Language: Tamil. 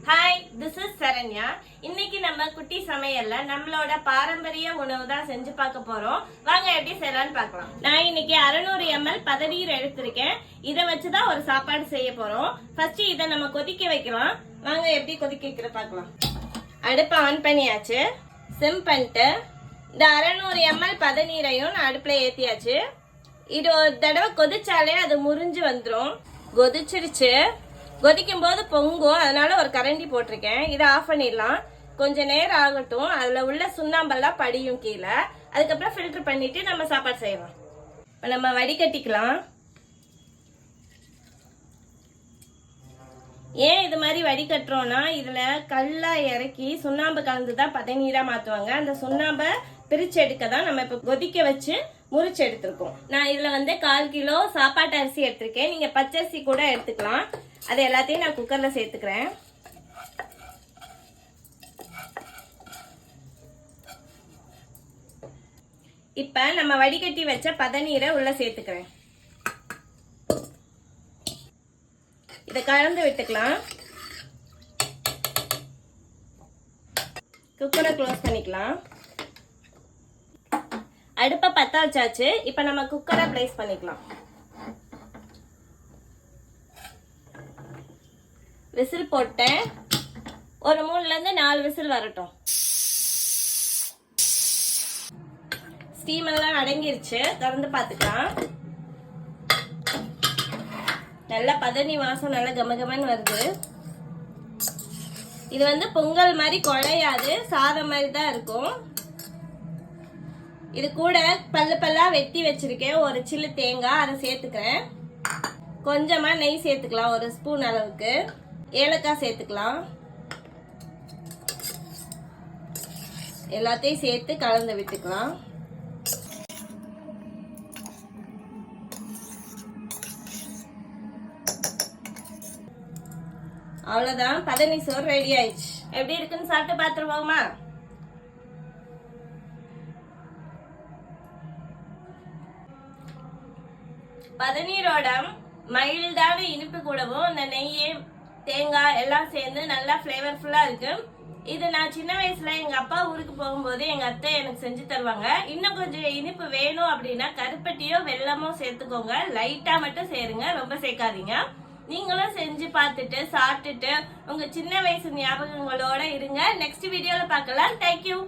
Hi, this is Saranya. இன்னைக்கு நம்ம குட்டி சமையல்ல நம்மளோட பாரம்பரிய உணவு தான் செஞ்சு பார்க்க போறோம். வாங்க எப்படி செய்யலாம்னு பார்க்கலாம். நான் இன்னைக்கு 600 ml பதநீர் எடுத்திருக்கேன். இதை வச்சுதான் ஒரு சாப்பாடு செய்ய போறோம். ஃபர்ஸ்ட் இதை நம்ம கொதிக்க வைக்கலாம். வாங்க எப்படி கொதிக்க வைக்கிற பார்க்கலாம். அடுப்பை ஆன் பண்ணியாச்சு. சிம் பண்ணிட்டு இந்த 600 ml பதநீரையும் நான் அடுப்புல ஏத்தியாச்சு. இது ஒரு தடவை கொதிச்சாலே அது முறிஞ்சு வந்துடும். கொதிச்சிருச்சு. கொதிக்கும் போது பொங்கும், அதனால ஒரு கரண்டி போட்டிருக்கேன். இதை ஆஃப் பண்ணிடலாம். கொஞ்ச நேரம் ஆகட்டும். அதுல உள்ள சுண்ணாம்பெல்லாம் படியும் கீழே. அதுக்கப்புறம் ஃபில்டர் பண்ணிட்டு நம்ம சாப்பாடு செய்யலாம். இப்போ நம்ம வடிகட்டிக்கலாம். ஏன் இது மாதிரி வடிகட்டுறோம்னா இதுல கல்லா இறக்கி சுண்ணாம்பு கலந்து தான் பதநீரா மாத்துவாங்க. அந்த சுண்ணாம்பை பிரிச்சு எடுக்க தான் நம்ம இப்ப கொதிக்க வச்சு முறிச்சு எடுத்திருக்கோம். நான் இதுல 1/4 கிலோ சாப்பாட்டு அரிசி எடுத்திருக்கேன். நீங்க பச்சரிசி கூட எடுத்துக்கலாம். அது எல்லாத்தையும் நான் குக்கர்ல சேர்த்துக்கிறேன். இப்ப நம்ம வடிகட்டி வச்ச பதநீரை உள்ள சேர்த்துக்கிறேன். இதை கலந்து விட்டுக்கலாம். குக்கரை க்ளோஸ் பண்ணிக்கலாம். அடுப்பை பத்த வச்சாச்சு. இப்ப நம்ம குக்கரை பிளேஸ் பண்ணிக்கலாம். விசில் போட்டேன். ஒரு 3ல இருந்து 4 விசில் வரட்டும். ஸ்டீம் எல்லாம் அடங்கிருச்சு. திறந்து பார்த்துக்கலாம். நல்ல பதனி வாசம் நல்ல கமகமன்னு வருது. இது பொங்கல் மாதிரி குழையாது, சாதம் மாதிரி தான் இருக்கும். இது கூட பல்லு பல்லா வெட்டி வச்சிருக்கேன். ஒரு சில்லு தேங்காய் அதை சேர்த்துக்கிறேன். கொஞ்சமா நெய் சேர்த்துக்கலாம், ஒரு ஸ்பூன் அளவுக்கு. ஏலக்காய் சேர்த்துக்கலாம். எல்லாத்தையும் சேர்த்து கலந்து விட்டுக்கலாம். அவ்வளவுதான், பதனி சோறு ரெடி ஆயிடுச்சு. எப்படி இருக்குன்னு சாப்பிட்டு பார்த்துருவோமா? பதநீரோட மைல்டான இனிப்பு கூடவும் இந்த நெய் தேங்காய் எல்லாம் சேர்ந்து நல்லா ஃபிளேவர்ஃபுல்லா இருக்கு. இது நான் சின்ன வயசுல எங்க அப்பா ஊருக்கு போகும்போது எங்க அத்தை எனக்கு செஞ்சு தருவாங்க. இன்னும் கொஞ்சம் இனிப்பு வேணும் அப்படின்னா கருப்பட்டியோ வெல்லமோ சேர்த்துக்கோங்க. லைட்டா மட்டும் சேருங்க, ரொம்ப சேர்க்காதீங்க. நீங்களும் செஞ்சு பார்த்துட்டு சாப்பிட்டுட்டு உங்க சின்ன வயசு ஞாபகங்களோட இருங்க. நெக்ஸ்ட் வீடியோல பார்க்கலாம். தேங்க்யூ.